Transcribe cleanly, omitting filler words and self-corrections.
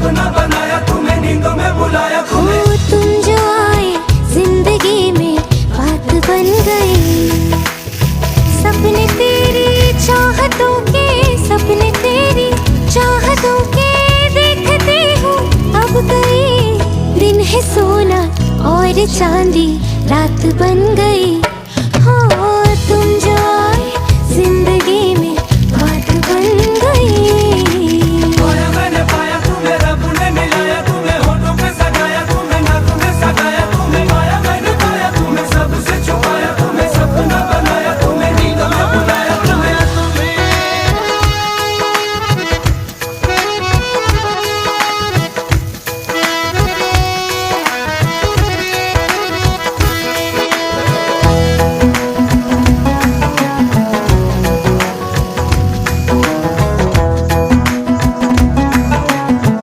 सपना बनाया, तुम्हें नींदों में बुलाया, हो तुम जो आए जिंदगी में बात बन गई। सपने तेरी चाहतों के, सपने तेरी चाहतों के देखती हूँ अब गई। दिन है सोना और चांदी रात बन गई। हो तुम जो